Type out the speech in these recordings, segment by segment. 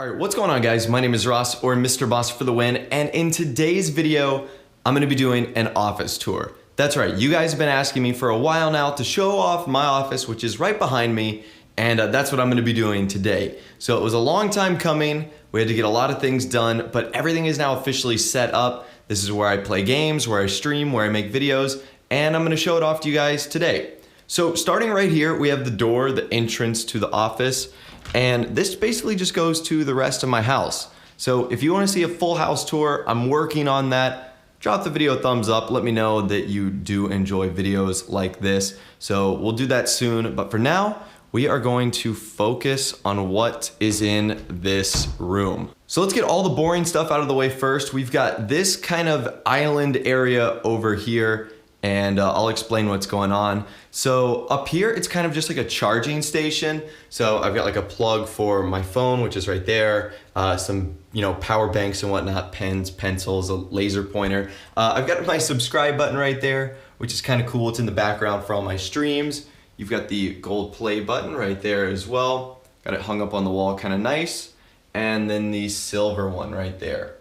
All right, what's going on, guys? My name is Ross, or Mr. Boss for the win, and in today's video, I'm gonna be doing an office tour. That's right, you guys have been asking me for a while now to show off my office, which is right behind me, and that's what I'm gonna be doing today. So it was a long time coming, we had to get a lot of things done, but everything is now officially set up. This is where I play games, where I stream, where I make videos, and I'm gonna show it off to you guys today. So starting right here, we have the door, the entrance to the office. And this basically just goes to the rest of my house. So if you want to see a full house tour, I'm working on that. Drop the video a thumbs up. Let me know that you do enjoy videos like this. So we'll do that soon. But for now, we are going to focus on what is in this room. So let's get all the boring stuff out of the way first. We've got this kind of island area over here, and I'll explain what's going on. So up here, it's kind of just like a charging station. So I've got like a plug for my phone, which is right there, some power banks and whatnot, pens, pencils, a laser pointer. I've got my subscribe button right there, which is kind of cool. It's in the background for all my streams. You've got the gold play button right there as well. Got it hung up on the wall, kind of nice. And then the silver one right there.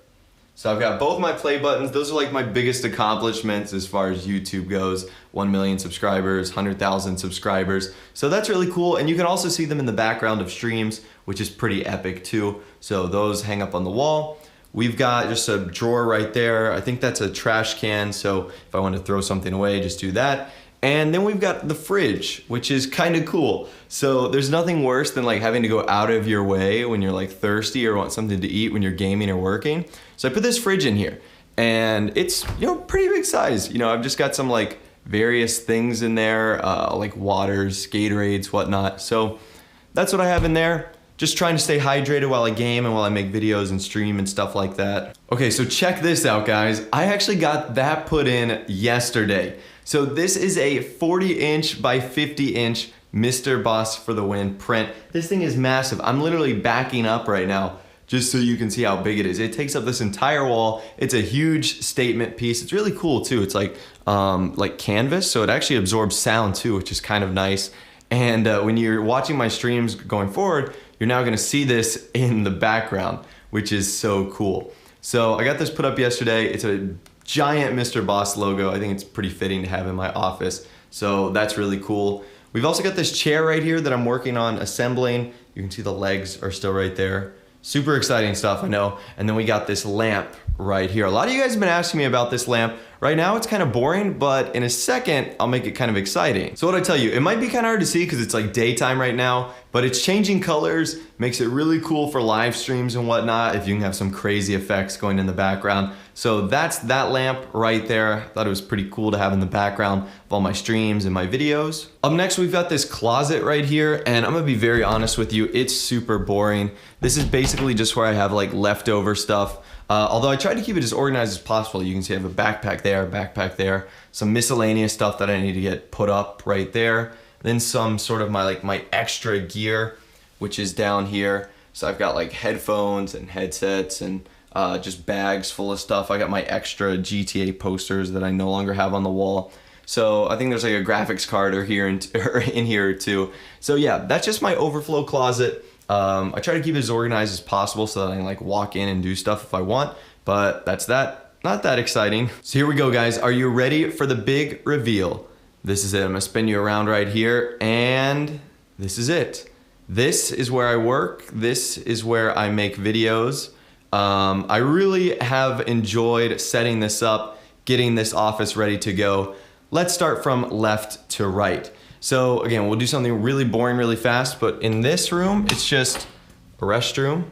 So I've got both my play buttons. Those are like my biggest accomplishments as far as YouTube goes. 1 million subscribers, 100,000 subscribers. So that's really cool. And you can also see them in the background of streams, which is pretty epic too. So those hang up on the wall. We've got just a drawer right there. I think that's a trash can. So if I want to throw something away, just do that. And then we've got the fridge, which is kind of cool. So there's nothing worse than like having to go out of your way when you're like thirsty or want something to eat when you're gaming or working. So I put this fridge in here, and it's pretty big size. I've just got some like various things in there, like waters, Gatorades, whatnot. So that's what I have in there. Just trying to stay hydrated while I game and while I make videos and stream and stuff like that. Okay, so check this out, guys. I actually got that put in yesterday. So this is a 40-inch by 50-inch Mr. Boss for the win print. This thing is massive. I'm literally backing up right now just so you can see how big it is. It takes up this entire wall. It's a huge statement piece. It's really cool too. It's like canvas, so it actually absorbs sound too, which is kind of nice. And when you're watching my streams going forward, you're now gonna see this in the background, which is so cool. So I got this put up yesterday. It's a giant Mr. Boss logo. I think it's pretty fitting to have in my office. So that's really cool. We've also got this chair right here that I'm working on assembling. You can see the legs are still right there. Super exciting stuff, I know. And then we got this lamp right here. A lot of you guys have been asking me about this lamp. Right now it's kind of boring, but in a second, I'll make it kind of exciting. So what I tell you, it might be kind of hard to see because it's like daytime right now, but it's changing colors, makes it really cool for live streams and whatnot, if you can have some crazy effects going in the background. So that's that lamp right there. I thought it was pretty cool to have in the background of all my streams and my videos. Up next, we've got this closet right here, and I'm gonna be very honest with you, it's super boring. This is basically just where I have like leftover stuff. Although I tried to keep it as organized as possible. You can see I have a backpack there, some miscellaneous stuff that I need to get put up right there. Then some sort of my extra gear, which is down here. So I've got like headphones and headsets and just bags full of stuff. I got my extra GTA posters that I no longer have on the wall. So I think there's like a graphics card in here too. So yeah, that's just my overflow closet. I try to keep it as organized as possible so that I can like walk in and do stuff if I want, but that's that. Not that exciting. So here we go, guys. Are you ready for the big reveal? This is it. I'm gonna spin you around right here, and this is it. This is where I work. This is where I make videos. I really have enjoyed setting this up, getting this office ready to go. Let's start from left to right. So again, we'll do something really boring really fast, but in this room, it's just a restroom.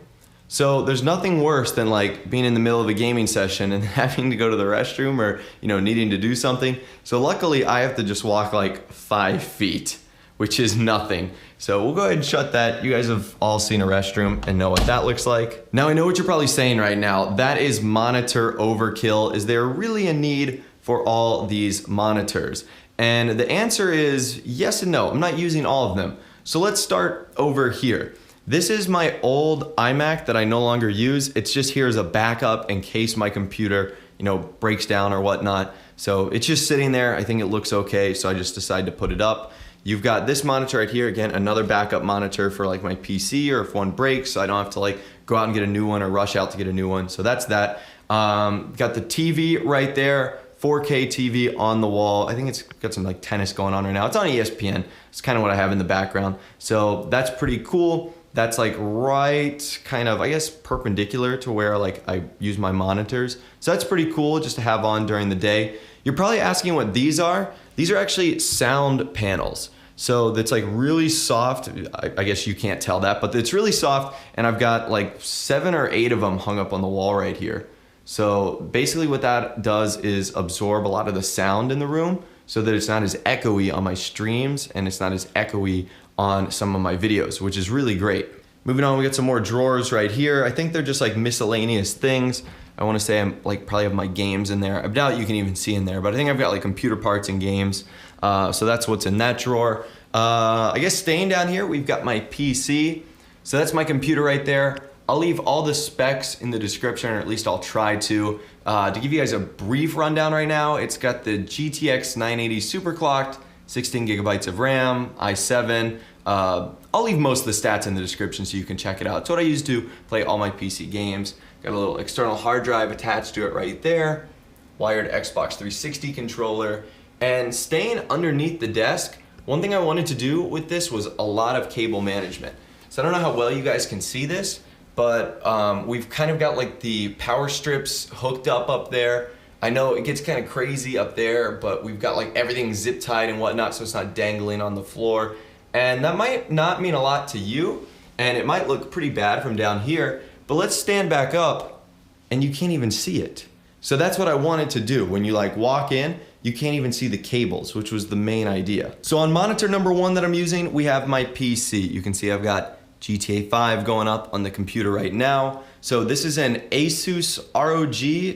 So there's nothing worse than like being in the middle of a gaming session and having to go to the restroom or needing to do something. So luckily I have to just walk like 5 feet, which is nothing. So we'll go ahead and shut that. You guys have all seen a restroom and know what that looks like. Now I know what you're probably saying right now. That is monitor overkill. Is there really a need for all these monitors? And the answer is yes and no. I'm not using all of them. So let's start over here. This is my old iMac that I no longer use. It's just here as a backup in case my computer, breaks down or whatnot. So it's just sitting there. I think it looks okay, so I just decided to put it up. You've got this monitor right here, again, another backup monitor for like my PC or if one breaks, so I don't have to like go out and get a new one or rush out to get a new one. So that's that. Got the TV right there, 4K TV on the wall. I think it's got some like tennis going on right now. It's on ESPN. It's kind of what I have in the background. So that's pretty cool. That's like right kind of, I guess, perpendicular to where like I use my monitors. So that's pretty cool just to have on during the day. You're probably asking what these are. These are actually sound panels. So that's like really soft. I guess you can't tell that, but it's really soft. And I've got like 7 or 8 of them hung up on the wall right here. So basically what that does is absorb a lot of the sound in the room so that it's not as echoey on my streams and it's not as echoey on some of my videos, which is really great. Moving on, we got some more drawers right here. I think they're just like miscellaneous things. I want to say I'm like probably have my games in there. I doubt you can even see in there, but I think I've got like computer parts and games. So that's what's in that drawer. I guess staying down here, we've got my PC. So that's my computer right there. I'll leave all the specs in the description, or at least I'll try to give you guys a brief rundown right now. It's got the GTX 980 superclocked, 16 gigabytes of RAM, i7. I'll leave most of the stats in the description so you can check it out. It's what I use to play all my PC games. Got a little external hard drive attached to it right there. Wired Xbox 360 controller. And staying underneath the desk, one thing I wanted to do with this was a lot of cable management. So I don't know how well you guys can see this, but we've kind of got like the power strips hooked up there. I know it gets kind of crazy up there, but we've got like everything zip tied and whatnot so it's not dangling on the floor. And that might not mean a lot to you, and it might look pretty bad from down here, but let's stand back up and you can't even see it. So that's what I wanted to do. When you like walk in, you can't even see the cables, which was the main idea. So on monitor number 1 that I'm using, we have my PC. You can see I've got GTA 5 going up on the computer right now. So this is an Asus ROG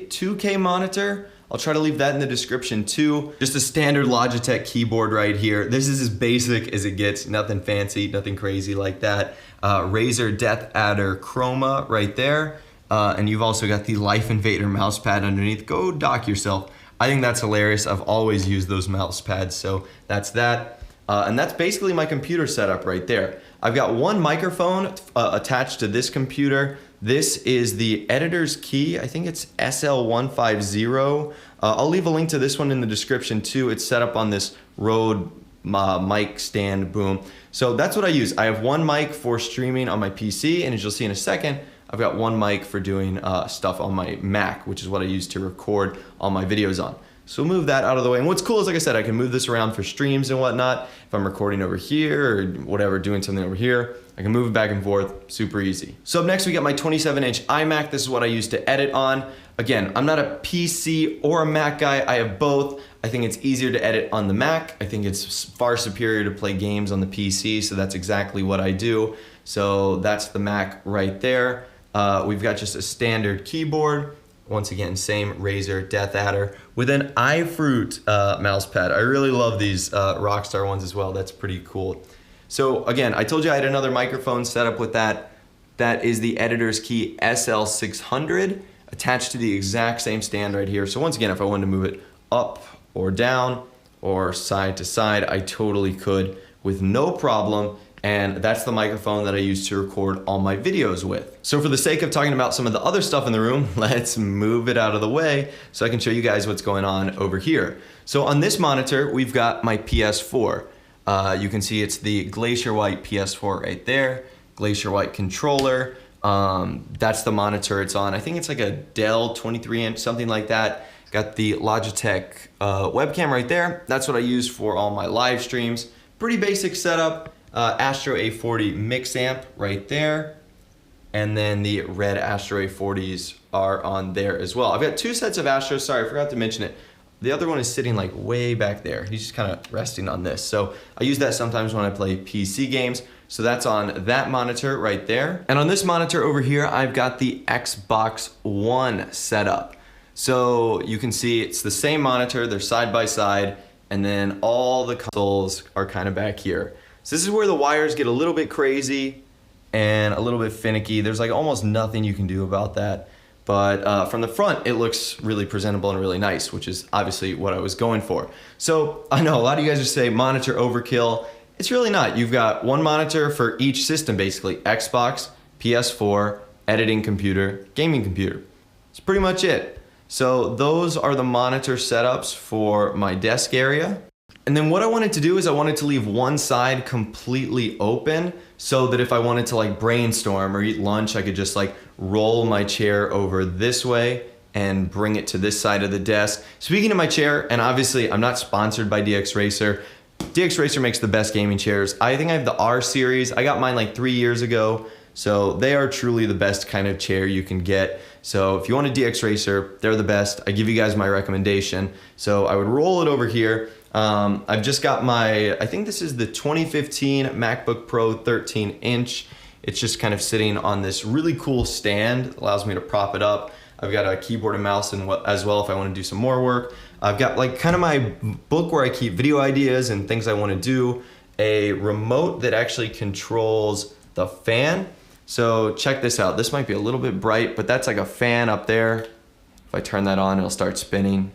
2K monitor. I'll try to leave that in the description too. Just a standard Logitech keyboard right here. This is as basic as it gets, nothing fancy, nothing crazy like that. Razer Death Adder Chroma right there. And you've also got the Life Invader mouse pad underneath. Go dock yourself. I think that's hilarious. I've always used those mouse pads, so that's that. And that's basically my computer setup right there. I've got one microphone attached to this computer. This is the editor's key. I think it's SL150. I'll leave a link to this one in the description too. It's set up on this Rode mic stand boom. So that's what I use. I have one mic for streaming on my PC, and as you'll see in a second, I've got one mic for doing stuff on my Mac, which is what I use to record all my videos on. So we'll move that out of the way. And what's cool is, like I said, I can move this around for streams and whatnot. If I'm recording over here or whatever, doing something over here, I can move it back and forth, super easy. So up next, we got my 27-inch iMac. This is what I use to edit on. Again, I'm not a PC or a Mac guy. I have both. I think it's easier to edit on the Mac. I think it's far superior to play games on the PC, so that's exactly what I do. So that's the Mac right there. We've got just a standard keyboard. Once again, same Razer Death Adder with an iFruit mouse pad. I really love these Rockstar ones as well. That's pretty cool. So again, I told you I had another microphone set up with that. That is the editor's key SL600 attached to the exact same stand right here. So once again, if I wanted to move it up or down or side to side, I totally could with no problem. And that's the microphone that I use to record all my videos with. So for the sake of talking about some of the other stuff in the room, let's move it out of the way so I can show you guys what's going on over here. So on this monitor, we've got my PS4. You can see it's the Glacier White PS4 right there, Glacier White controller. That's the monitor it's on. I think it's like a Dell 23-inch, something like that. Got the Logitech webcam right there. That's what I use for all my live streams. Pretty basic setup. Astro A40 mix amp right there, and then the red Astro A40s are on there as well. I've got 2 sets of Astros. Sorry, I forgot to mention it. The other one is sitting like way back there. He's just kind of resting on this. So I use that sometimes when I play PC games. So that's on that monitor right there. And on this monitor over here, I've got the Xbox One set up. So you can see it's the same monitor, they're side by side, and then all the consoles are kind of back here. So this is where the wires get a little bit crazy and a little bit finicky. There's like almost nothing you can do about that. But from the front, it looks really presentable and really nice, which is obviously what I was going for. So I know a lot of you guys just say monitor overkill. It's really not. You've got one monitor for each system, basically. Xbox, PS4, editing computer, gaming computer. That's pretty much it. So those are the monitor setups for my desk area. And then what I wanted to do is I wanted to leave one side completely open so that if I wanted to like brainstorm or eat lunch, I could just like roll my chair over this way and bring it to this side of the desk. Speaking of my chair, and obviously I'm not sponsored by DX Racer. DX Racer makes the best gaming chairs. I think I have the R series. I got mine like 3 years ago. So they are truly the best kind of chair you can get. So if you want a DX Racer, they're the best. I give you guys my recommendation. So I would roll it over here. I've just got my, I think this is the 2015 MacBook Pro 13-inch. It's just kind of sitting on this really cool stand. It allows me to prop it up. I've got a keyboard and mouse as well if I want to do some more work. I've got like kind of my book where I keep video ideas and things I want to do. A remote that actually controls the fan. So check this out. This might be a little bit bright, but that's like a fan up there. If I turn that on, it'll start spinning.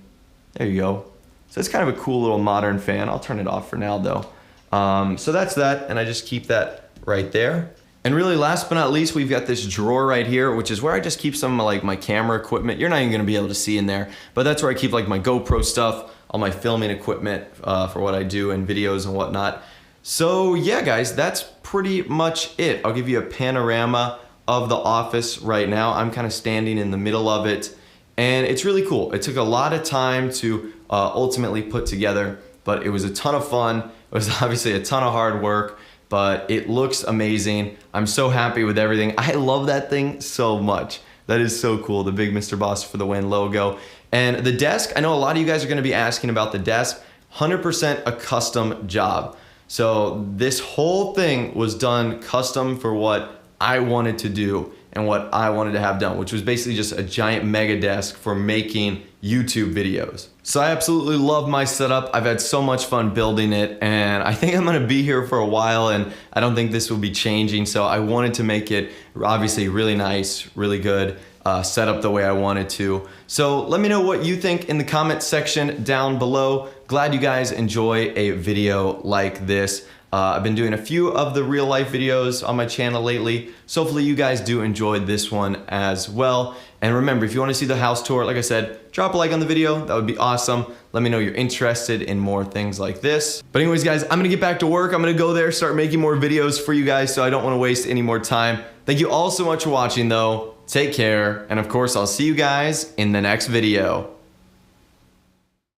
There you go. So it's kind of a cool little modern fan. I'll turn it off for now though. So that's that, and I just keep that right there. And really last but not least, we've got this drawer right here, which is where I just keep some of like my camera equipment. You're not even gonna be able to see in there, but that's where I keep like my GoPro stuff, all my filming equipment for what I do and videos and whatnot. So yeah, guys, that's pretty much it. I'll give you a panorama of the office right now. I'm kind of standing in the middle of it, and it's really cool. It took a lot of time to ultimately put together, but it was a ton of fun. It was obviously a ton of hard work, but it looks amazing. I'm so happy with everything. I love that thing so much. That is so cool, the big Mr. Boss for the win logo. And the desk, I know a lot of you guys are gonna be asking about the desk, 100% a custom job. So this whole thing was done custom for what I wanted to do and what I wanted to have done, which was basically just a giant mega desk for making YouTube videos. So I absolutely love my setup. I've had so much fun building it, and I think I'm gonna be here for a while, and I don't think this will be changing. So I wanted to make it obviously really nice, really good, set up the way I wanted to. So let me know what you think in the comment section down below. Glad you guys enjoy a video like this. I've been doing a few of the real life videos on my channel lately, so hopefully you guys do enjoy this one as well. And remember, if you want to see the house tour, like I said, drop a like on the video. That would be awesome. Let me know you're interested in more things like this. But anyways, guys, I'm gonna get back to work. I'm gonna go there, start making more videos for you guys, so I don't want to waste any more time. Thank you all so much for watching though. Take care, and of course, I'll see you guys in the next video.